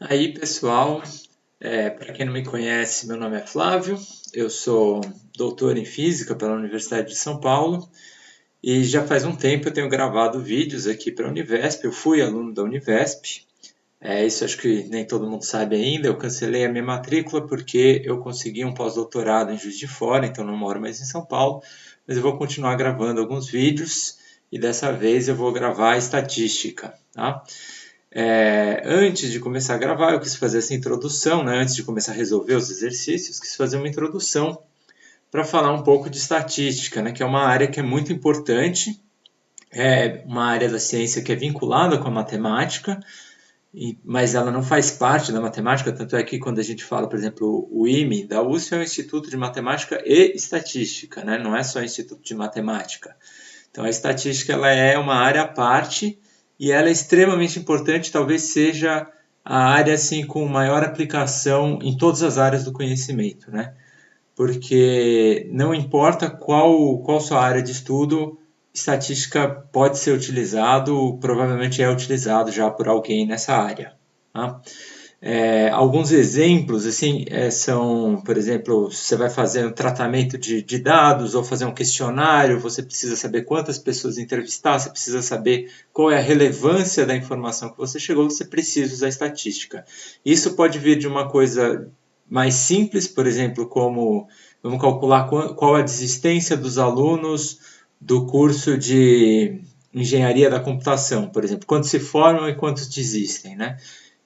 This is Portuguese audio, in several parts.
Aí, pessoal, para quem não me conhece, meu nome é Flávio, eu sou doutor em Física pela Universidade de São Paulo e já faz um tempo eu tenho gravado vídeos aqui para a Univesp, eu fui aluno da Univesp, isso acho que nem todo mundo sabe ainda, eu cancelei a minha matrícula porque eu consegui um pós-doutorado em Juiz de Fora, então não moro mais em São Paulo, mas eu vou continuar gravando alguns vídeos e dessa vez eu vou gravar estatística, tá? Antes de começar a gravar, eu quis fazer essa introdução, né? Antes de começar a resolver os exercícios, quis fazer uma introdução para falar um pouco de estatística, né? Que é uma área que é muito importante, é uma área da ciência que é vinculada com a matemática, mas ela não faz parte da matemática, tanto é que quando a gente fala, por exemplo, o IME da USP é o Instituto de Matemática e Estatística, né? Não é só Instituto de Matemática. Então a estatística ela é uma área à parte e ela é extremamente importante, talvez seja a área assim com maior aplicação em todas as áreas do conhecimento, né? Porque não importa qual sua área de estudo, estatística pode ser utilizado, provavelmente é utilizado já por alguém nessa área. Tá? Alguns exemplos assim são, por exemplo, você vai fazer um tratamento de dados ou fazer um questionário, você precisa saber quantas pessoas entrevistar, você precisa saber qual é a relevância da informação que você chegou, você precisa usar estatística. Isso pode vir de uma coisa mais simples, por exemplo, como vamos calcular qual a desistência dos alunos do curso de engenharia da computação, por exemplo, quantos se formam e quantos desistem, né?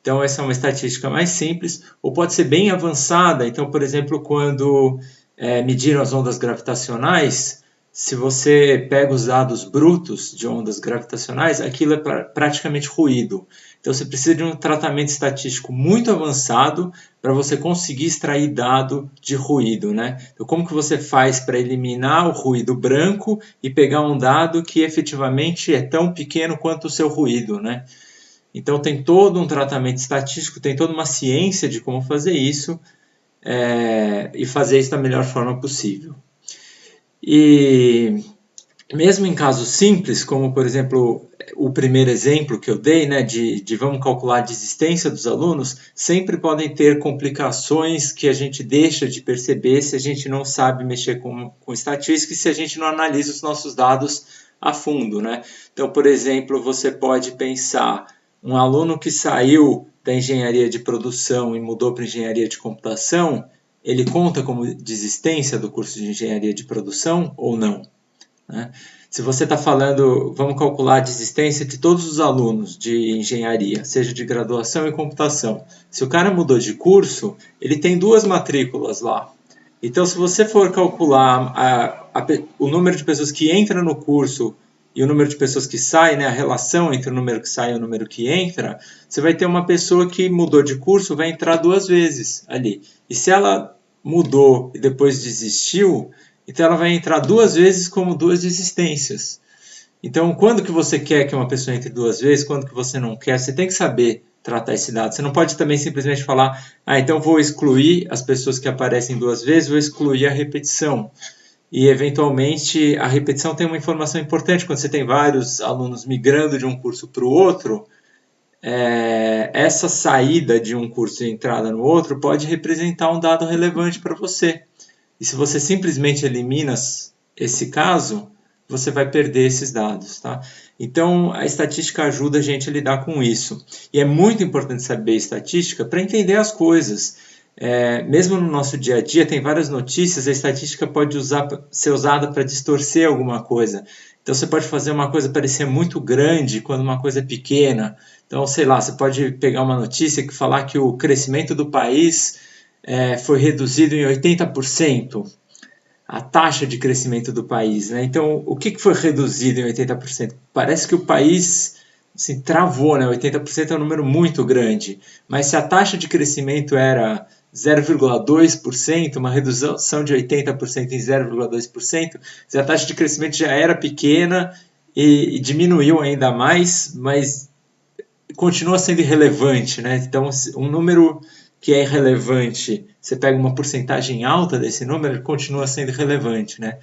Então, essa é uma estatística mais simples, ou pode ser bem avançada. Então, por exemplo, quando mediram as ondas gravitacionais, se você pega os dados brutos de ondas gravitacionais, aquilo é praticamente ruído. Então, você precisa de um tratamento estatístico muito avançado para você conseguir extrair dado de ruído, né? Então, como que você faz para eliminar o ruído branco e pegar um dado que efetivamente é tão pequeno quanto o seu ruído, né? Então tem todo um tratamento estatístico, tem toda uma ciência de como fazer isso e fazer isso da melhor forma possível. E mesmo em casos simples, como por exemplo o primeiro exemplo que eu dei, né, de vamos calcular a desistência dos alunos, sempre podem ter complicações que a gente deixa de perceber se a gente não sabe mexer com estatística e se a gente não analisa os nossos dados a fundo, né? Então, por exemplo, você pode pensar um aluno que saiu da engenharia de produção e mudou para engenharia de computação, ele conta como desistência do curso de engenharia de produção ou não? Né? Se você está falando, vamos calcular a desistência de todos os alunos de engenharia, seja de graduação e computação. Se o cara mudou de curso, ele tem 2 matrículas lá. Então, se você for calcular o número de pessoas que entram no curso e o número de pessoas que saem, né, a relação entre o número que sai e o número que entra, você vai ter uma pessoa que mudou de curso, vai entrar 2 vezes ali. E se ela mudou e depois desistiu, então ela vai entrar 2 vezes como 2 desistências. Então, quando que você quer que uma pessoa entre 2 vezes, quando que você não quer, você tem que saber tratar esse dado. Você não pode também simplesmente falar, então vou excluir as pessoas que aparecem 2 vezes, vou excluir a repetição. E, eventualmente, a repetição tem uma informação importante. Quando você tem vários alunos migrando de um curso para o outro, essa saída de um curso e entrada no outro pode representar um dado relevante para você. E se você simplesmente elimina esse caso, você vai perder esses dados, tá? Então, a estatística ajuda a gente a lidar com isso. E é muito importante saber estatística para entender as coisas. Mesmo no nosso dia a dia, tem várias notícias, a estatística pode ser usada para distorcer alguma coisa. Então, você pode fazer uma coisa parecer muito grande quando uma coisa é pequena. Então, sei lá, você pode pegar uma notícia que falar que o crescimento do país foi reduzido em 80%, a taxa de crescimento do país, né? Então, o que foi reduzido em 80%? Parece que o país assim, travou, né? 80% é um número muito grande, mas se a taxa de crescimento era 0,2%, uma redução de 80% em 0,2%, se a taxa de crescimento já era pequena e diminuiu ainda mais, mas continua sendo irrelevante, né? Então, um número que é irrelevante, você pega uma porcentagem alta desse número, ele continua sendo relevante, né?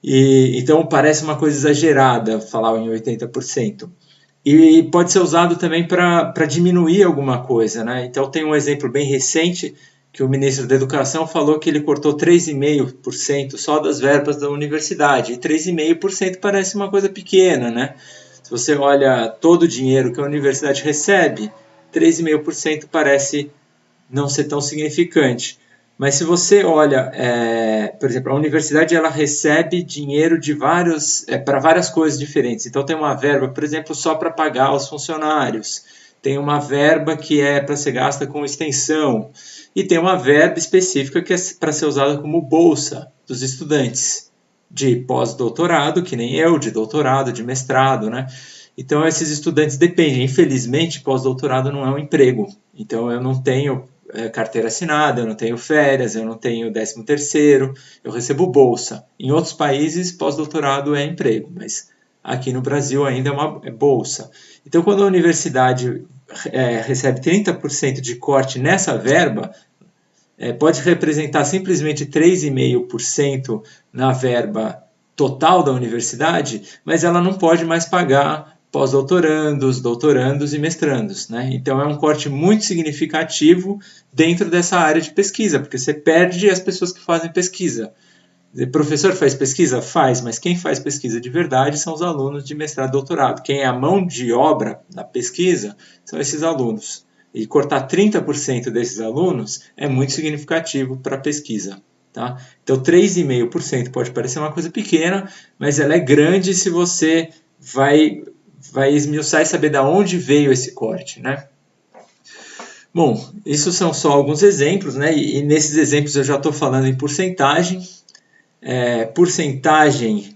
Então, parece uma coisa exagerada falar em 80%. E pode ser usado também para diminuir alguma coisa, né? Então tem um exemplo bem recente que o ministro da Educação falou que ele cortou 3,5% só das verbas da universidade. E 3,5% parece uma coisa pequena, né? Se você olha todo o dinheiro que a universidade recebe, 3,5% parece não ser tão significante. Mas se você olha, por exemplo, a universidade ela recebe dinheiro de para várias coisas diferentes. Então tem uma verba, por exemplo, só para pagar os funcionários. Tem uma verba que é para ser gasta com extensão. E tem uma verba específica que é para ser usada como bolsa dos estudantes de pós-doutorado, que nem eu, de doutorado, de mestrado, né? Então esses estudantes dependem. Infelizmente, pós-doutorado não é um emprego. Então eu não tenho carteira assinada, eu não tenho férias, eu não tenho 13º, eu recebo bolsa. Em outros países, pós-doutorado é emprego, mas aqui no Brasil ainda é uma bolsa. Então, quando a universidade recebe 30% de corte nessa verba, pode representar simplesmente 3,5% na verba total da universidade, mas ela não pode mais pagar pós-doutorandos, doutorandos e mestrandos, né? Então é um corte muito significativo dentro dessa área de pesquisa, porque você perde as pessoas que fazem pesquisa. O professor faz pesquisa? Faz, mas quem faz pesquisa de verdade são os alunos de mestrado e doutorado. Quem é a mão de obra da pesquisa são esses alunos. E cortar 30% desses alunos é muito significativo para a pesquisa. Tá? Então 3,5% pode parecer uma coisa pequena, mas ela é grande se você vai esmiuçar e saber de onde veio esse corte, né? Bom, isso são só alguns exemplos, né? E nesses exemplos eu já estou falando em porcentagem. Porcentagem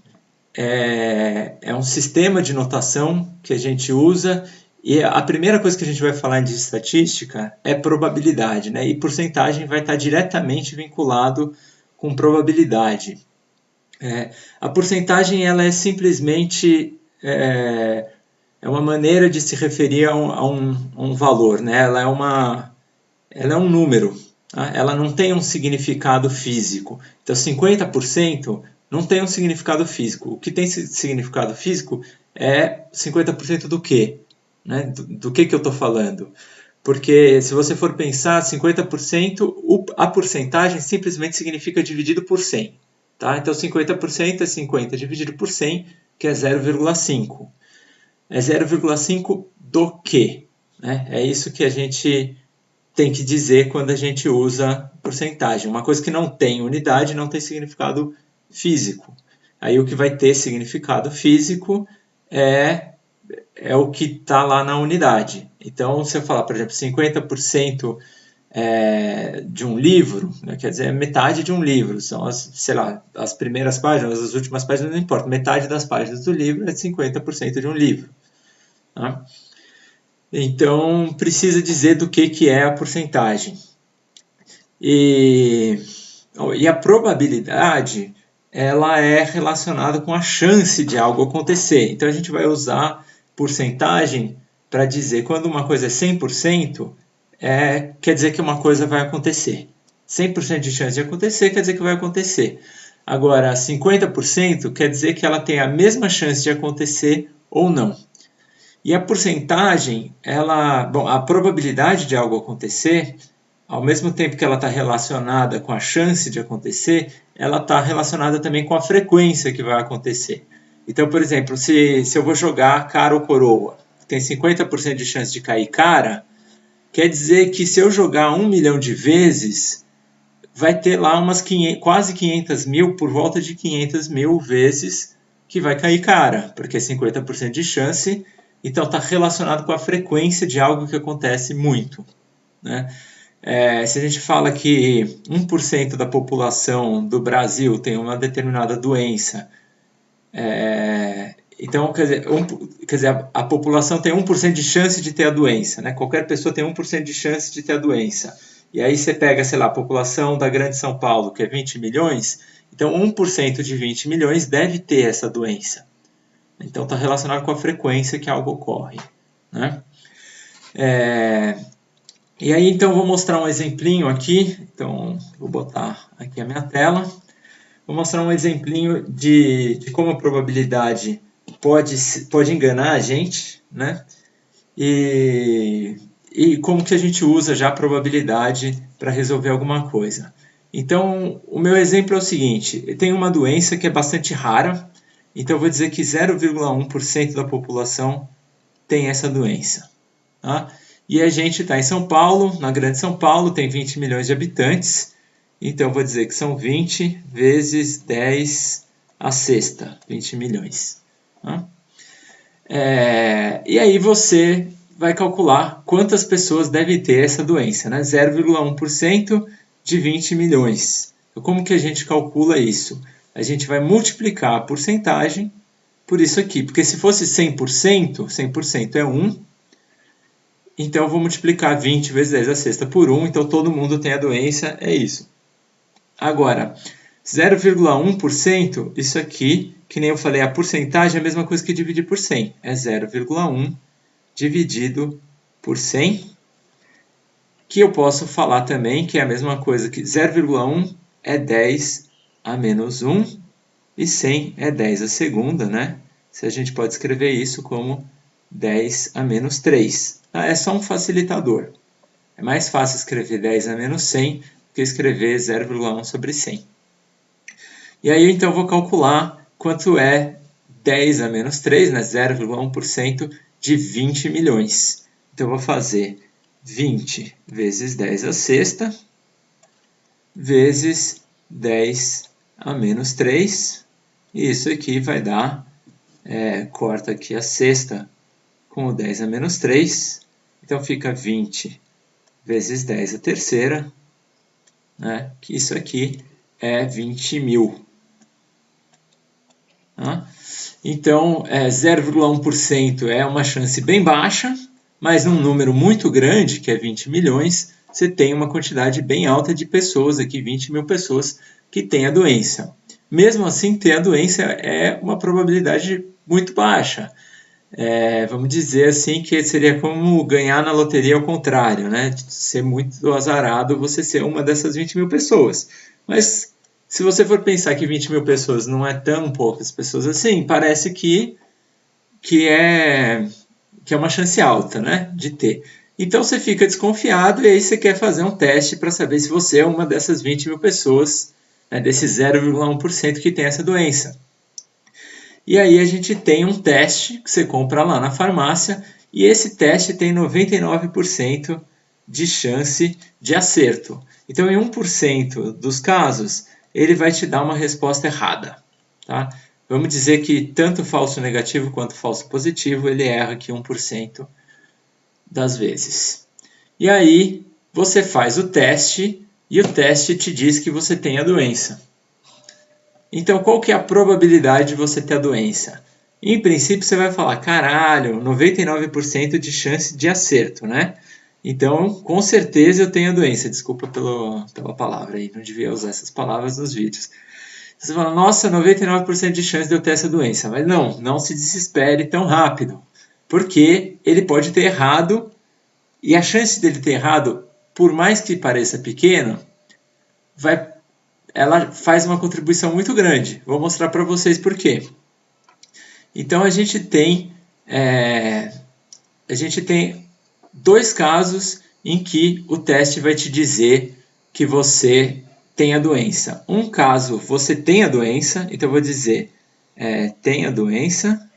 é um sistema de notação que a gente usa e a primeira coisa que a gente vai falar de estatística é probabilidade, né? E porcentagem vai estar diretamente vinculado com probabilidade. A porcentagem ela é simplesmente uma maneira de se referir a um valor, né? Ela é um número, tá? Ela não tem um significado físico. Então 50% não tem um significado físico. O que tem significado físico é 50% do quê? Né? Do que eu estou falando? Porque se você for pensar, 50%, a porcentagem simplesmente significa dividido por 100. Tá? Então 50% é 50 dividido por 100, que é 0,5. É 0,5 do quê? Né? É isso que a gente tem que dizer quando a gente usa porcentagem. Uma coisa que não tem unidade não tem significado físico. Aí o que vai ter significado físico é o que está lá na unidade. Então, se eu falar, por exemplo, 50% de um livro, né, quer dizer, metade de um livro. São as primeiras páginas, as últimas páginas, não importa. Metade das páginas do livro é 50% de um livro. Tá? Então, precisa dizer do que é a porcentagem. E a probabilidade, ela é relacionada com a chance de algo acontecer. Então, a gente vai usar porcentagem para dizer quando uma coisa é 100%, quer dizer que uma coisa vai acontecer. 100% de chance de acontecer quer dizer que vai acontecer. Agora, 50% quer dizer que ela tem a mesma chance de acontecer ou não. E a porcentagem, a probabilidade de algo acontecer, ao mesmo tempo que ela está relacionada com a chance de acontecer, ela está relacionada também com a frequência que vai acontecer. Então, por exemplo, se eu vou jogar cara ou coroa, tem 50% de chance de cair cara, quer dizer que se eu jogar 1 milhão de vezes, vai ter lá quase 500 mil, por volta de 500 mil vezes que vai cair cara, porque é 50% de chance. Então, está relacionado com a frequência de algo que acontece muito. Né? Se a gente fala que 1% da população do Brasil tem uma determinada doença, então, quer dizer, a população tem 1% de chance de ter a doença. Né? Qualquer pessoa tem 1% de chance de ter a doença. E aí você pega, sei lá, a população da Grande São Paulo, que é 20 milhões, então 1% de 20 milhões deve ter essa doença. Então, está relacionado com a frequência que algo ocorre. Né? E aí, então, vou mostrar um exemplinho aqui. Então, vou botar aqui a minha tela. Vou mostrar um exemplinho de como a probabilidade pode enganar a gente, né? E como que a gente usa já a probabilidade para resolver alguma coisa. Então, o meu exemplo é o seguinte, eu tenho uma doença que é bastante rara, então eu vou dizer que 0,1% da população tem essa doença. Tá? E a gente está em São Paulo, na Grande São Paulo, tem 20 milhões de habitantes, então eu vou dizer que são 20 vezes 10 a sexta, 20 milhões. Tá? E aí você vai calcular quantas pessoas devem ter essa doença, né? 0,1% de 20 milhões. Então, como que a gente calcula isso? A gente vai multiplicar a porcentagem por isso aqui, porque se fosse 100%, 100% é 1, então eu vou multiplicar 20 vezes 10 a sexta por 1, então todo mundo tem a doença, é isso. Agora, 0,1%, isso aqui, que nem eu falei, a porcentagem é a mesma coisa que dividir por 100. É 0,1 dividido por 100, que eu posso falar também que é a mesma coisa que 0,1 é 10 a menos 1, e 100 é 10 a segunda, né? Se a gente pode escrever isso como 10 a menos 3. É só um facilitador. É mais fácil escrever 10 a menos 100 do que escrever 0,1 sobre 100. E aí, então, eu vou calcular quanto é 10 a menos 3, né? 0,1% de 20 milhões. Então, eu vou fazer 20 vezes 10 a sexta, vezes 10 a menos 3. E isso aqui vai dar, corta aqui a sexta com o 10 a menos 3. Então, fica 20 vezes 10 a terceira, né? Que isso aqui é 20 mil. Então, 0,1% é uma chance bem baixa, mas num número muito grande, que é 20 milhões, você tem uma quantidade bem alta de pessoas, aqui 20 mil pessoas, que têm a doença. Mesmo assim, ter a doença é uma probabilidade muito baixa. Vamos dizer assim que seria como ganhar na loteria ao contrário, né? Ser muito azarado você ser uma dessas 20 mil pessoas. Mas se você for pensar que 20 mil pessoas não é tão poucas pessoas assim, parece que é uma chance alta, né, de ter. Então você fica desconfiado e aí você quer fazer um teste para saber se você é uma dessas 20 mil pessoas, né, desses 0,1% que tem essa doença. E aí a gente tem um teste que você compra lá na farmácia e esse teste tem 99% de chance de acerto. Então, em 1% dos casos, ele vai te dar uma resposta errada. Tá? Vamos dizer que tanto falso negativo quanto falso positivo, ele erra aqui 1% das vezes. E aí, você faz o teste e o teste te diz que você tem a doença. Então, qual que é a probabilidade de você ter a doença? Em princípio, você vai falar, caralho, 99% de chance de acerto, né? Então, com certeza eu tenho a doença. Desculpa pela palavra aí, não devia usar essas palavras nos vídeos. Você fala, nossa, 99% de chance de eu ter essa doença. Mas não se desespere tão rápido. Porque ele pode ter errado, e a chance dele ter errado, por mais que pareça pequena, ela faz uma contribuição muito grande. Vou mostrar para vocês por quê. Então, a gente tem dois casos em que o teste vai te dizer que você tem a doença. Um caso, você tem a doença, então eu vou dizer, tem a doença.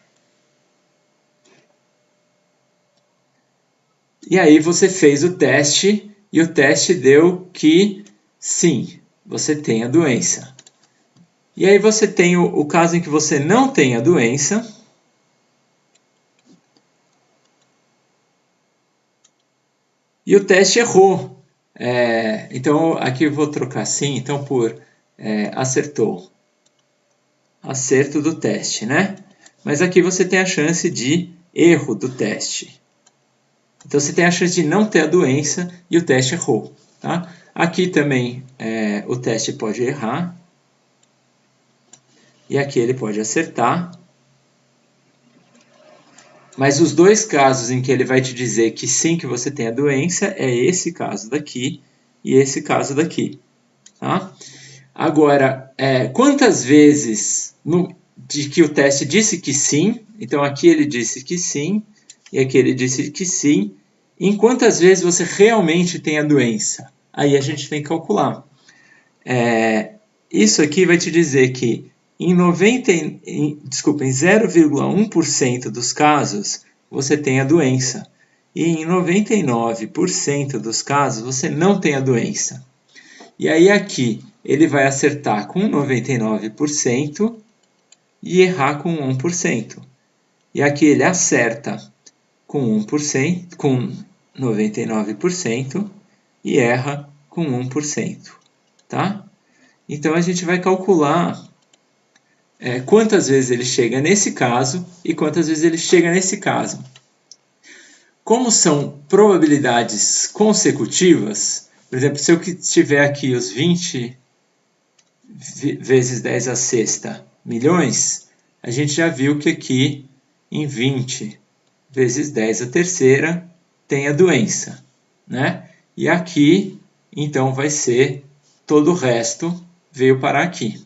E aí você fez o teste, e o teste deu que sim, você tem a doença. E aí você tem o caso em que você não tem a doença. E o teste errou. Então, aqui eu vou trocar sim, então por acertou. Acerto do teste, né? Mas aqui você tem a chance de erro do teste. Então, você tem a chance de não ter a doença e o teste errou. Tá? Aqui também o teste pode errar. E aqui ele pode acertar. Mas os dois casos em que ele vai te dizer que sim, que você tem a doença, é esse caso daqui e esse caso daqui. Tá? Agora, quantas vezes, de que o teste disse que sim. Então aqui ele disse que sim, e aqui ele disse que sim. Em quantas vezes você realmente tem a doença? Aí a gente tem que calcular. Isso aqui vai te dizer que em 0,1% dos casos você tem a doença. E em 99% dos casos você não tem a doença. E aí aqui ele vai acertar com 99% e errar com 1%. E aqui ele acerta com 1%, com 99% e erra com 1%. Tá? Então a gente vai calcular quantas vezes ele chega nesse caso e quantas vezes ele chega nesse caso. Como são probabilidades consecutivas, por exemplo, se eu tiver aqui os 20 vezes 10 à sexta milhões, a gente já viu que aqui em 20 vezes 10 à terceira tem a doença, né? E aqui, então, vai ser todo o resto veio parar aqui.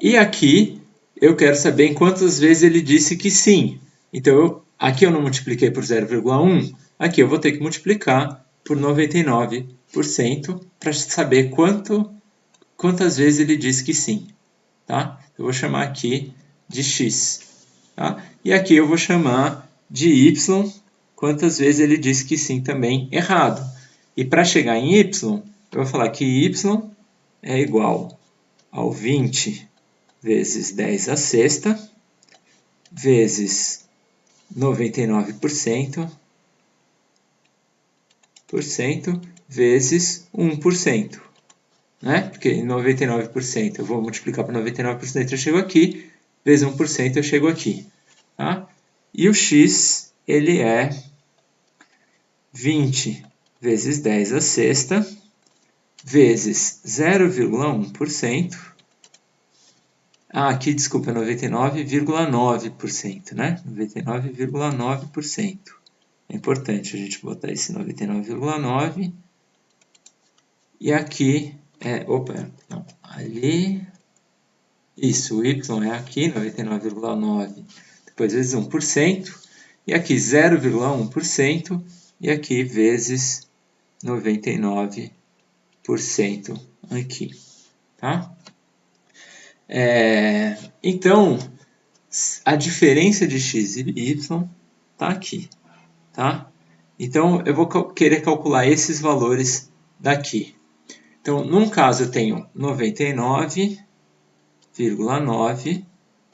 E aqui eu quero saber em quantas vezes ele disse que sim. Então, aqui eu não multipliquei por 0,1, aqui eu vou ter que multiplicar por 99% para saber quantas vezes ele disse que sim. Tá? Eu vou chamar aqui de x. Tá? E aqui eu vou chamar de y, quantas vezes ele disse que sim também errado. E para chegar em y, eu vou falar que y é igual ao 20 vezes 10 à sexta, vezes 99%, vezes 1%. Né? Porque 99% eu vou multiplicar por 99%, eu chego aqui, vezes 1% eu chego aqui. Tá? E o x, ele é 20 vezes 10 à sexta, vezes 0,1%. Aqui, desculpa, 99,9%, né? 99,9%. É importante a gente botar esse 99,9%. E aqui ali. Isso, o y é aqui, 99,9%, depois vezes 1%. E aqui 0,1%. E aqui vezes 99% aqui, tá? Então, a diferença de x e y está aqui, tá? Então, eu vou querer calcular esses valores daqui. Então, num caso, eu tenho 99,9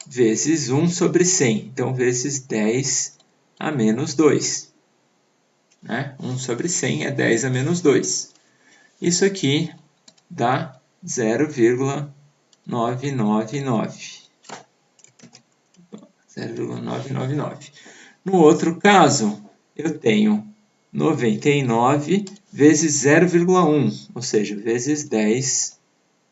vezes 1 sobre 100. Então, vezes 10 a menos 2. Né? 1 sobre 100 é 10 a menos 2. Isso aqui dá 0,999. 0,999. No outro caso, eu tenho 99 vezes 0,1, ou seja, vezes 10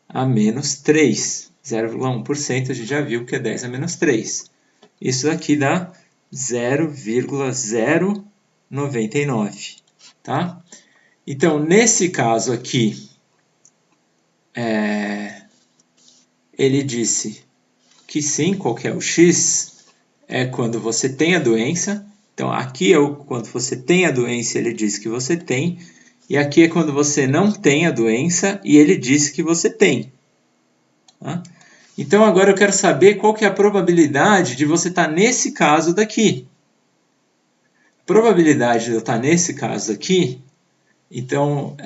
a menos 3. 0,1% a gente já viu que é 10 a menos 3. Isso aqui dá 0,099. Tá? Então, nesse caso aqui, ele disse que sim, qual que é o x? É quando você tem a doença. Então, aqui é quando você tem a doença, ele diz que você tem. E aqui é quando você não tem a doença e ele disse que você tem. Tá? Então, agora eu quero saber qual que é a probabilidade de você estar nesse caso daqui. A probabilidade de eu estar nesse caso aqui, então,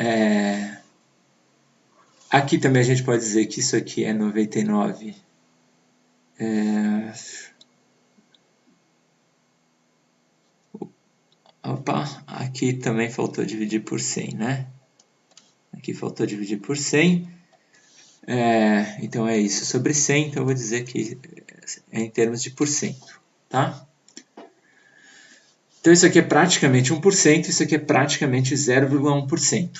aqui também a gente pode dizer que isso aqui é 99. Opa, aqui também faltou dividir por 100, né? Aqui faltou dividir por 100. Então é isso sobre 100, então eu vou dizer que é em termos de porcento, tá? Então isso aqui é praticamente 1%, isso aqui é praticamente 0,1%.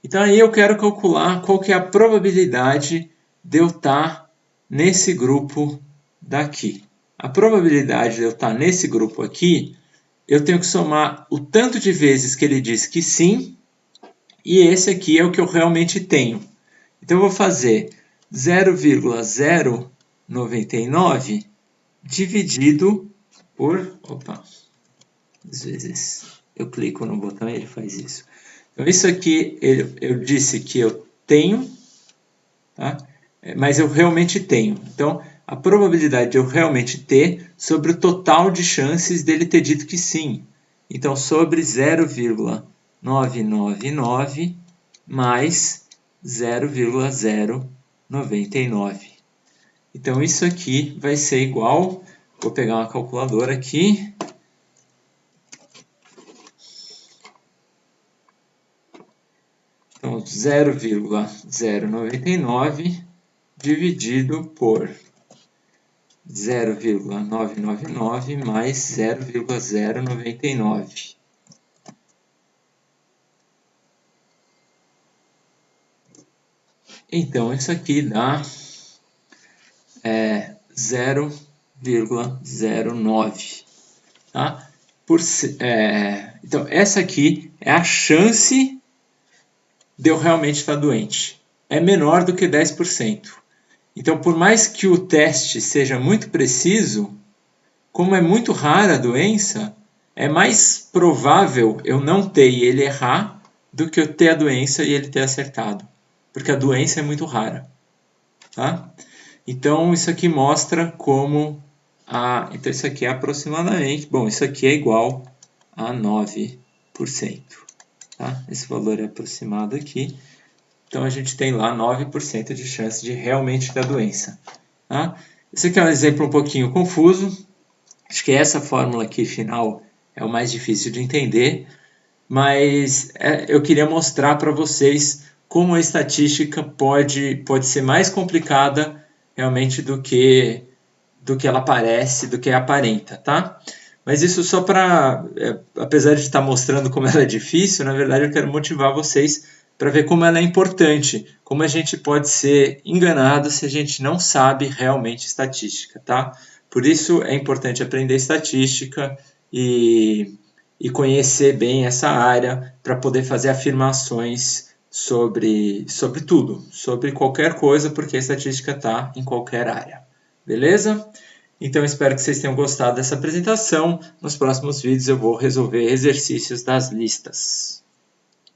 Então aí eu quero calcular qual que é a probabilidade de eu estar nesse grupo daqui. A probabilidade de eu estar nesse grupo aqui, eu tenho que somar o tanto de vezes que ele diz que sim, e esse aqui é o que eu realmente tenho. Então eu vou fazer 0,099 dividido por... Opa, às vezes eu clico no botão e ele faz isso. Então, isso aqui eu disse que eu tenho, tá? Mas eu realmente tenho. Então, a probabilidade de eu realmente ter sobre o total de chances dele ter dito que sim. Então, sobre 0,999 mais 0,099. Então, isso aqui vai ser igual... Vou pegar uma calculadora aqui. Então, 0,099 dividido por 0,999 mais 0,099. Então, isso aqui dá 0,09. Tá? Então, essa aqui é a chance de eu realmente estar doente. É menor do que 10%. Então, por mais que o teste seja muito preciso, como é muito rara a doença, é mais provável eu não ter e ele errar do que eu ter a doença e ele ter acertado. Porque a doença é muito rara. Tá? Então, isso aqui mostra como... Então, isso aqui é aproximadamente... Bom, isso aqui é igual a 9%. Tá? Esse valor é aproximado aqui. Então, a gente tem lá 9% de chance de realmente ter a doença. Tá? Esse aqui é um exemplo um pouquinho confuso. Acho que essa fórmula aqui final é o mais difícil de entender. Mas eu queria mostrar para vocês como a estatística pode ser mais complicada realmente do que ela parece, do que aparenta, tá? Mas isso só para, apesar de estar mostrando como ela é difícil, na verdade eu quero motivar vocês para ver como ela é importante, como a gente pode ser enganado se a gente não sabe realmente estatística, tá? Por isso é importante aprender estatística e conhecer bem essa área para poder fazer afirmações sobre tudo, sobre qualquer coisa, porque a estatística está em qualquer área. Beleza? Então, espero que vocês tenham gostado dessa apresentação. Nos próximos vídeos eu vou resolver exercícios das listas.